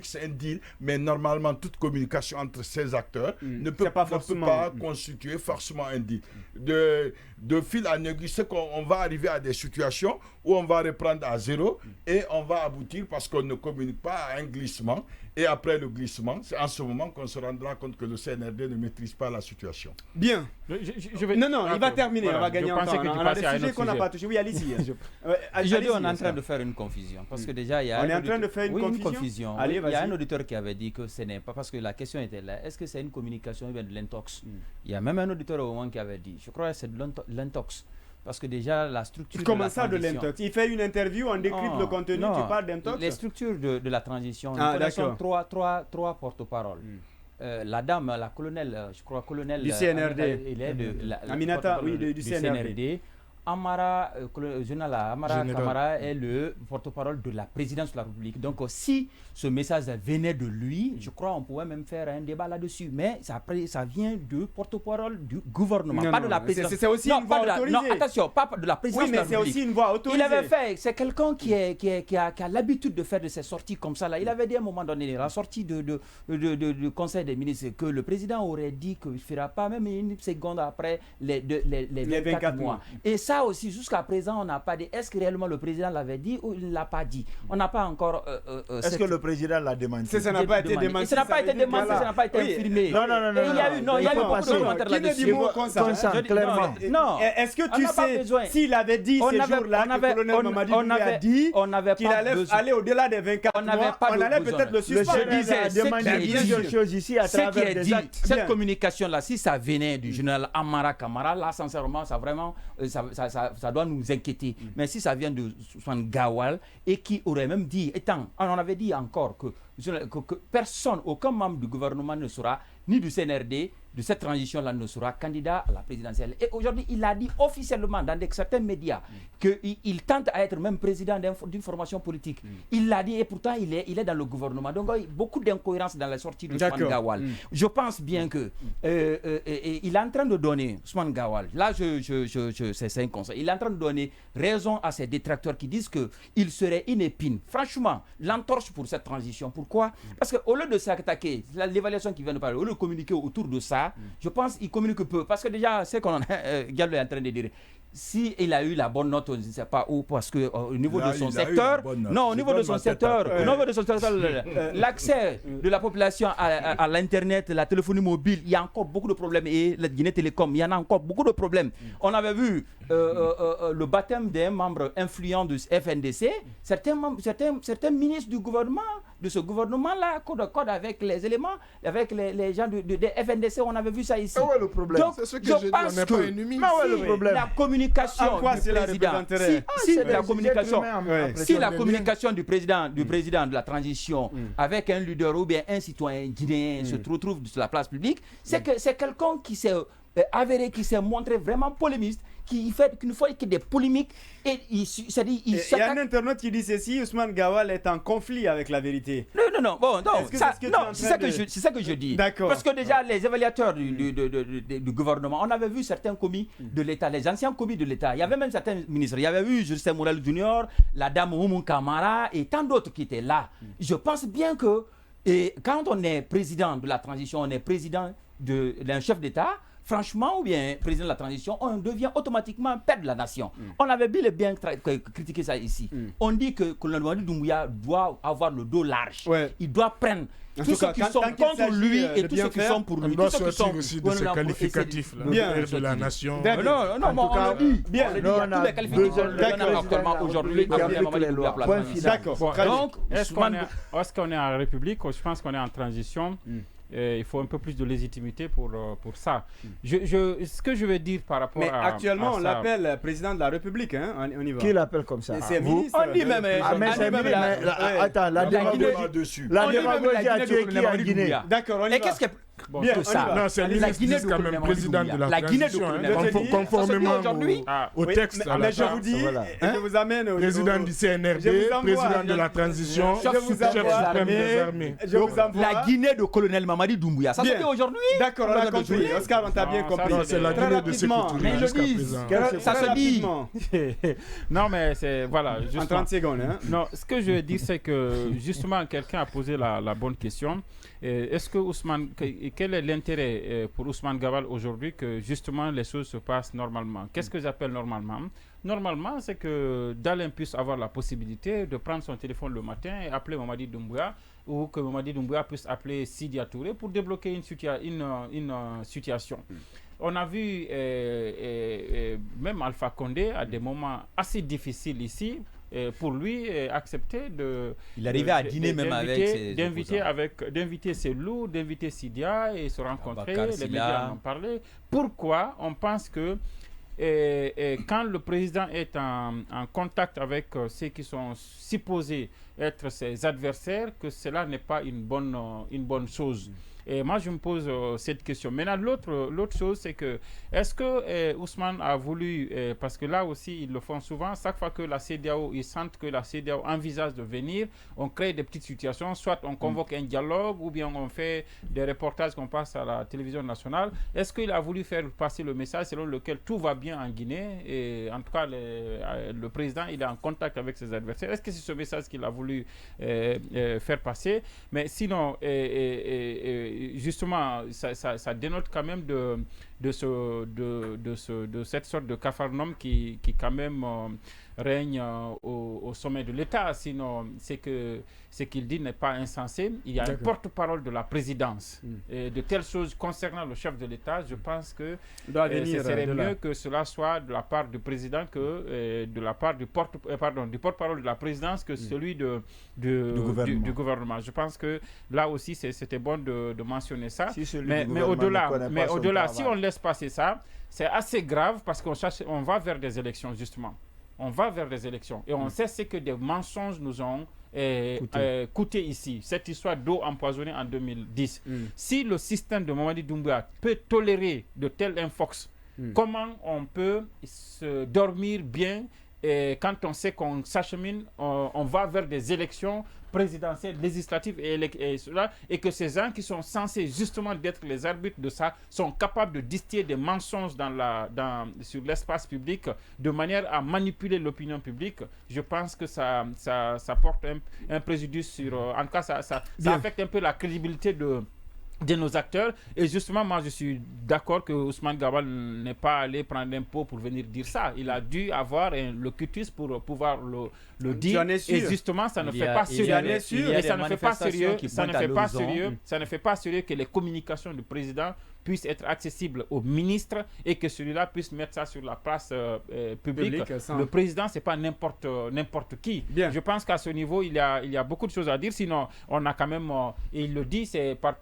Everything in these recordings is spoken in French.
c'est un deal, mais normalement, toute communication entre ces acteurs ne peut pas constituer forcément un deal. De fil en aiguille, c'est qu'on va arriver à des situations où on va reprendre à zéro et on va aboutir parce qu'on ne communique pas à un glissement. Et après le glissement, c'est en ce moment qu'on se rendra compte que le CNRD ne maîtrise pas la situation. Bien. Non, il va terminer, voilà, on va gagner en temps. On a des sujets qu'on n'a pas touchés. Oui, allez-y. Aujourd'hui, on est en train de faire une confusion. Parce que déjà, il y a on est en train de faire une confusion. Allez, il y a un auditeur qui avait dit que ce n'est pas, parce que la question était là, est-ce que c'est une communication ou bien de l'intox? Il y a même un auditeur au moment qui avait dit, je crois que c'est de l'intox. Parce que déjà, la structure. Comment ça, de l'intox? Il fait une interview, on décrypte le contenu, tu parles d'intox? Les structures de la transition, nous connaissons trois porte-paroles. La dame, la colonelle, je crois, colonel du CNRD. Il est de Aminata, oui, du CNRD. Amara Kamara est le porte-parole de la présidence de la République. Donc, si ce message venait de lui, je crois qu'on pourrait même faire un débat là-dessus. Mais ça vient du porte-parole du gouvernement, pas de la présidence. C'est aussi une voix autorisée. Non, attention, pas de la présidence de la République. Oui, mais c'est aussi une voix autorisée. Il avait fait, c'est quelqu'un qui a l'habitude de faire de ces sorties comme ça. Là. Il avait dit à un moment donné, la sortie du Conseil des ministres, que le président aurait dit qu'il ne fera pas même une seconde après les 24 mois. Et ça aussi, jusqu'à présent, on n'a pas dit, est-ce que réellement le président l'avait dit ou il ne l'a pas dit? On n'a pas encore... est-ce que le président l'a demandé? Ça n'a pas été démenti. Ça n'a pas été démenti, ça n'a pas été infirmé. Non. Il y a eu beaucoup de commentaires là-dessus. Clairement. Non. Est-ce que tu sais, s'il avait dit ces jours-là que le colonel Mamadi lui a dit qu'il allait aller au-delà des 24 mois, on allait peut-être le suspendre. Je disais, plusieurs choses ici à travers des actes. Cette communication-là, si ça venait du général Amara Kamara, là, sincèrement, ça vraiment... Ça doit nous inquiéter. Mais si ça vient de Ousmane Gawal et qui aurait même dit, on avait dit encore que personne, aucun membre du gouvernement ne sera, ni du CNRD, de cette transition-là, ne sera candidat à la présidentielle. Et aujourd'hui, il a dit officiellement dans certains médias qu'il tente à être même président d'une formation politique. Il l'a dit et pourtant il est dans le gouvernement. Donc il y a beaucoup d'incohérences dans la sortie de Ousmane Gawal. Je pense bien que il est en train de donner, Ousmane Gawal, là c'est un conseil, il est en train de donner raison à ces détracteurs qui disent qu'il serait une épine. Franchement, l'entorche pour cette transition. Pourquoi? Parce qu'au lieu de s'attaquer, l'évaluation qui vient de parler, au lieu de communiquer autour de ça, je pense qu'il communique peu. Parce que déjà, c'est qu'on Gallo est en train de dire. Si il a eu la bonne note, on ne sait pas où, parce que au niveau de son secteur, l'accès de la population à l'internet, la téléphonie mobile, il y a encore beaucoup de problèmes, et la Guinée Télécom, il y en a encore beaucoup de problèmes. On avait vu le baptême d'un membre influent du FNDC, certains ministres du gouvernement, de ce gouvernement-là, code avec les éléments, avec les gens de FNDC, on avait vu ça ici. Ah ouais, le problème, c'est ce que je dis, on n'est pas ennemi. La communication du président, si la communication du président de la transition avec un leader ou bien un citoyen guinéen se retrouve sur la place publique, c'est que c'est quelqu'un qui s'est avéré, qui s'est montré vraiment polémiste, qui ne fait que des polémiques. Et il y a un internaute qui dit ceci, Ousmane Gawal est en conflit avec la vérité. Non, c'est ça que je dis. D'accord. Parce que déjà, les évaluateurs du gouvernement, on avait vu certains commis de l'État, les anciens commis de l'État. Il y avait même certains ministres. Il y avait eu Justin Morel Junior, la dame Oumoun Kamara et tant d'autres qui étaient là. Je pense bien que quand on est président de la transition, on est président d'un chef d'État, franchement, ou bien président de la transition, on devient automatiquement père de la nation. On avait bien critiqué ça ici. On dit que le Mamadi Doumbouya doit avoir le dos large. Ouais. Il doit prendre tous ceux qui sont contre lui et tous ceux qui sont pour lui. On doit sortir aussi de ces qualificatifs de la nation. Non, on le dit. Bien, tous les qualificatifs qu'on donne actuellement aujourd'hui. D'accord. Donc, est-ce qu'on est en République? Je pense qu'on est en transition. Il faut un peu plus de légitimité pour ça. Ce que je veux dire par rapport mais à... Mais actuellement, on ça, l'appelle président de la République. Hein, on y va. Qui l'appelle comme ça? C'est ministre. On dit même... Attends, la démagogie a tué qui en Guinée? D'accord, on y va. Bon, bien, ça. Non, c'est la Guinée quand même président de la transition, conformément au texte. Mais je vous dis, je vous amène au président du CNRD, président de la transition, chef suprême des armées. La Guinée de colonel Mamadi Doumbouya. Ça se dit aujourd'hui. D'accord, on a compris. Oscar, on t'a bien compris. Non, c'est la Guinée de Sékou Touré jusqu'à présent. Ça se dit. Non, mais c'est... Voilà. En 30 secondes. Non, ce que je veux dire, c'est que justement, quelqu'un a posé la bonne question. Est-ce que Ousmane... Quel est l'intérêt pour Ousmane Gawal aujourd'hui que justement les choses se passent normalement? Qu'est-ce que j'appelle normalement? Normalement, c'est que Dalein puisse avoir la possibilité de prendre son téléphone le matin et appeler Mamadi Doumbouya, ou que Mamadi Doumbouya puisse appeler Sidya Touré pour débloquer une situation. On a vu même Alpha Condé à des moments assez difficiles ici. Pour lui, accepter de... Il arrivait à dîner même avec ses d'inviter Selou, d'inviter Sidya et se rencontrer. Les médias en ont parlé. Pourquoi on pense que quand le président est en contact avec ceux qui sont supposés être ses adversaires, que cela n'est pas une bonne chose? Et moi, je me pose cette question. Maintenant, l'autre chose, c'est que, est-ce que Ousmane a voulu, parce que là aussi, ils le font souvent, chaque fois que la CEDEAO, ils sentent que la CEDEAO envisage de venir, on crée des petites situations, soit on convoque un dialogue, ou bien on fait des reportages qu'on passe à la télévision nationale. Est-ce qu'il a voulu faire passer le message selon lequel tout va bien en Guinée? Et en tout cas, le président, il est en contact avec ses adversaires. Est-ce que c'est ce message qu'il a voulu faire passer? Mais sinon, justement, ça dénote quand même de cette sorte de capharnaüm qui quand même règne au sommet de l'État. Sinon, ce qu'il dit n'est pas insensé. Il y a un porte-parole de la présidence. Et de telles choses concernant le chef de l'État, je pense que ce serait mieux que cela soit de la part du président que de la part du porte-parole de la présidence que celui du gouvernement. Je pense que là aussi, c'était bon de mentionner ça. Mais au-delà, si on laisse passer ça, c'est assez grave parce qu'on va vers des élections, justement. On va vers des élections. Et on sait ce que des mensonges nous ont coûté ici. Cette histoire d'eau empoisonnée en 2010. Si le système de Mamadi Doumbouya peut tolérer de tels infox, comment on peut se dormir bien quand on sait qu'on s'achemine, on va vers des élections présidentielles, législatives et que ces gens qui sont censés justement d'être les arbitres de ça sont capables de distiller des mensonges sur l'espace public de manière à manipuler l'opinion publique. Je pense que ça porte un préjudice sur... en tout cas, ça affecte un peu la crédibilité de nos acteurs. Et justement, moi, je suis d'accord que Ousmane Gawal n'est pas allé prendre un pot pour venir dire ça. Il a dû avoir un locutus pour pouvoir le dire. Et justement, ça ne fait pas sérieux. Et ça ne fait pas sérieux. Ça ne fait pas sérieux que les communications du président puissent être accessibles aux ministres et que celui-là puisse mettre ça sur la place publique. Le président, c'est pas n'importe qui. Bien. Je pense qu'à ce niveau, il y a beaucoup de choses à dire. Sinon, on a quand même, et il le dit,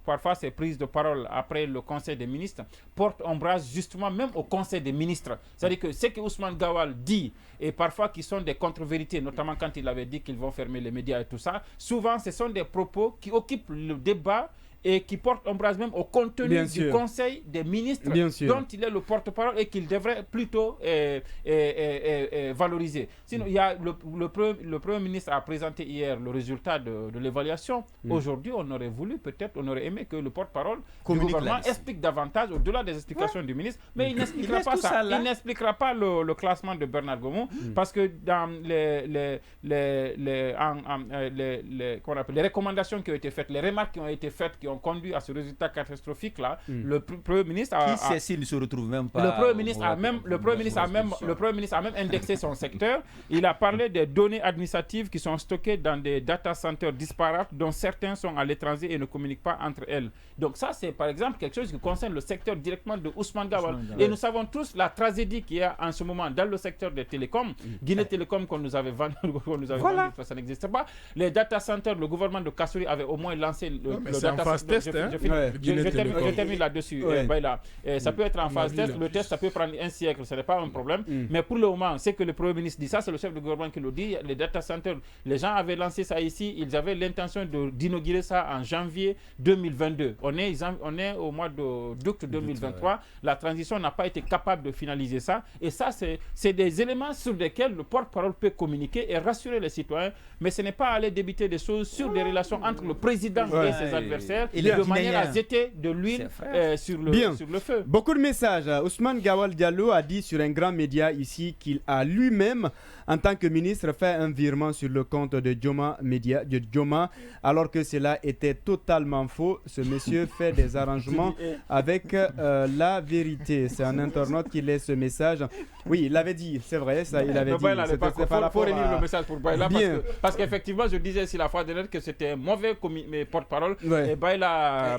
parfois ces prises de parole après le Conseil des ministres portent ombrage justement même au Conseil des ministres. C'est-à-dire que ce que Ousmane Gawal dit, et parfois qui sont des contre-vérités, notamment quand il avait dit qu'ils vont fermer les médias et tout ça, souvent ce sont des propos qui occupent le débat et qui porte ombrage même au contenu du Conseil des ministres dont il est le porte-parole et qu'il devrait plutôt valoriser. Sinon, il y a le Premier ministre a présenté hier le résultat de l'évaluation. Aujourd'hui, on aurait aimé que le porte-parole du gouvernement explique davantage au-delà des explications du ministre, mais il n'expliquera pas ça. Il n'expliquera pas le classement de Bernard Gomou parce que dans les recommandations qui ont été faites, les remarques qui ont été faites, qui ont conduit à ce résultat catastrophique là, le Premier ministre s'il ne se retrouve même pas. Le Premier ministre a même indexé son secteur. Il a parlé des données administratives qui sont stockées dans des data centers disparates dont certains sont à l'étranger et ne communiquent pas entre elles. Donc ça, c'est par exemple quelque chose qui concerne le secteur directement de Ousmane Gawal. Et nous savons tous la tragédie qu'il y a en ce moment dans le secteur des télécoms. Guinée Télécom qu'on nous avait vendu, ça n'existe pas. Les data centers, le gouvernement de Kassouri avait au moins lancé le data phase test. Je termine là-dessus. Ça peut être en phase test. Le test, ça peut prendre un siècle. Ce n'est pas un problème. Mais pour le moment, c'est que le Premier ministre dit ça, c'est le chef de gouvernement qui le dit. Les data centers, les gens avaient lancé ça ici. Ils avaient l'intention d'inaugurer ça en janvier 2022. On est au mois d'août 2023. La transition n'a pas été capable de finaliser ça. Et ça, c'est des éléments sur lesquels le porte-parole peut communiquer et rassurer les citoyens. Mais ce n'est pas aller débiter des choses sur des relations entre le président et ses adversaires de manière à jeter de l'huile sur le feu. Beaucoup de messages. Ousmane Gawal Diallo a dit sur un grand média ici qu'il a lui-même, en tant que ministre, fait un virement sur le compte de Joma, alors que cela était totalement faux. Ce monsieur fait des arrangements avec la vérité. C'est un internaute qui laisse ce message. Oui, il l'avait dit, c'est vrai, ça, il avait dit. Il faut relire le message pour Baïla parce qu'effectivement, je disais si la fois dernière que c'était un mauvais porte-parole. Et Baïla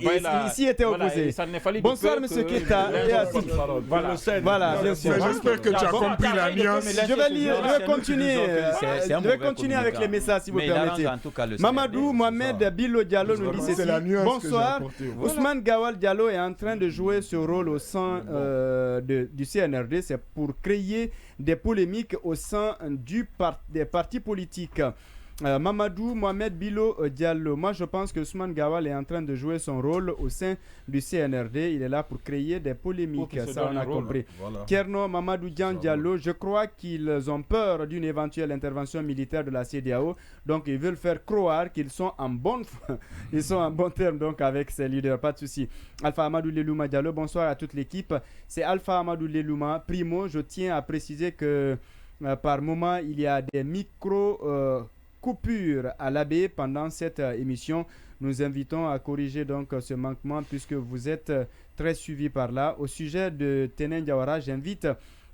ici était opposé. Bonsoir, monsieur Keita. Voilà, bien sûr. J'espère que tu as compris la nuance. Je vais continuer avec les messages, si vous permettez. Mamadou Mohamed Bilo Diallo nous dit ceci. Bonsoir. Ousmane Gawal Diallo est en train de jouer ce rôle au sein du CNRD. C'est pour créer des polémiques au sein des partis politiques. Mamadou Mohamed Bilo Diallo. Moi, je pense que Ousmane Gawal est en train de jouer son rôle au sein du CNRD. Il est là pour créer des polémiques. Ça, on a compris. Voilà. Kerno Mamadou Diallo, je crois qu'ils ont peur d'une éventuelle intervention militaire de la CEDEAO. Donc, ils veulent faire croire qu'ils sont en bon terme donc, avec ces leaders. Pas de souci. Alpha Amadou Lelouma Diallo, bonsoir à toute l'équipe. C'est Alpha Amadou Lelouma. Primo, je tiens à préciser que par moment, il y a des coupure à l'AB pendant cette émission. Nous invitons à corriger donc ce manquement puisque vous êtes très suivis par là. Au sujet de Tenen Diawara, j'invite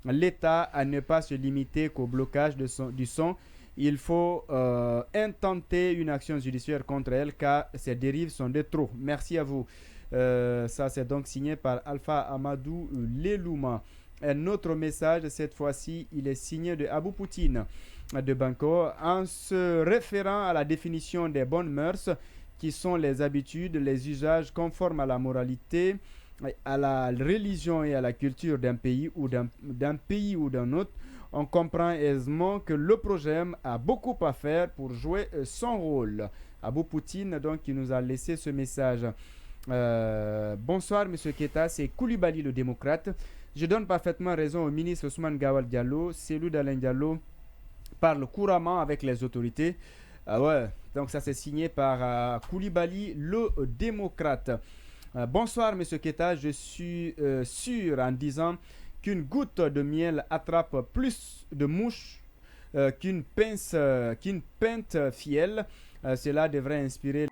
l'État à ne pas se limiter qu'au blocage du son. Il faut intenter une action judiciaire contre elle car ces dérives sont de trop. Merci à vous. Ça c'est donc signé par Alpha Amadou Lelouma. Un autre message, cette fois-ci, il est signé de Abou Poutine de Banco en se référant à la définition des bonnes mœurs qui sont les habitudes, les usages conformes à la moralité, à la religion et à la culture d'un pays ou d'un autre. On comprend aisément que le projet a beaucoup à faire pour jouer son rôle. Abou Poutine, donc, qui nous a laissé ce message. Bonsoir, monsieur Keita, c'est Koulibaly, le démocrate. Je donne parfaitement raison au ministre Ousmane Gawal Diallo. Cellou Dalein Diallo parle couramment avec les autorités. Donc ça c'est signé par Koulibaly, le démocrate. Bonsoir, monsieur Keita. Je suis sûr en disant qu'une goutte de miel attrape plus de mouches qu'une pinte fiel. Cela devrait inspirer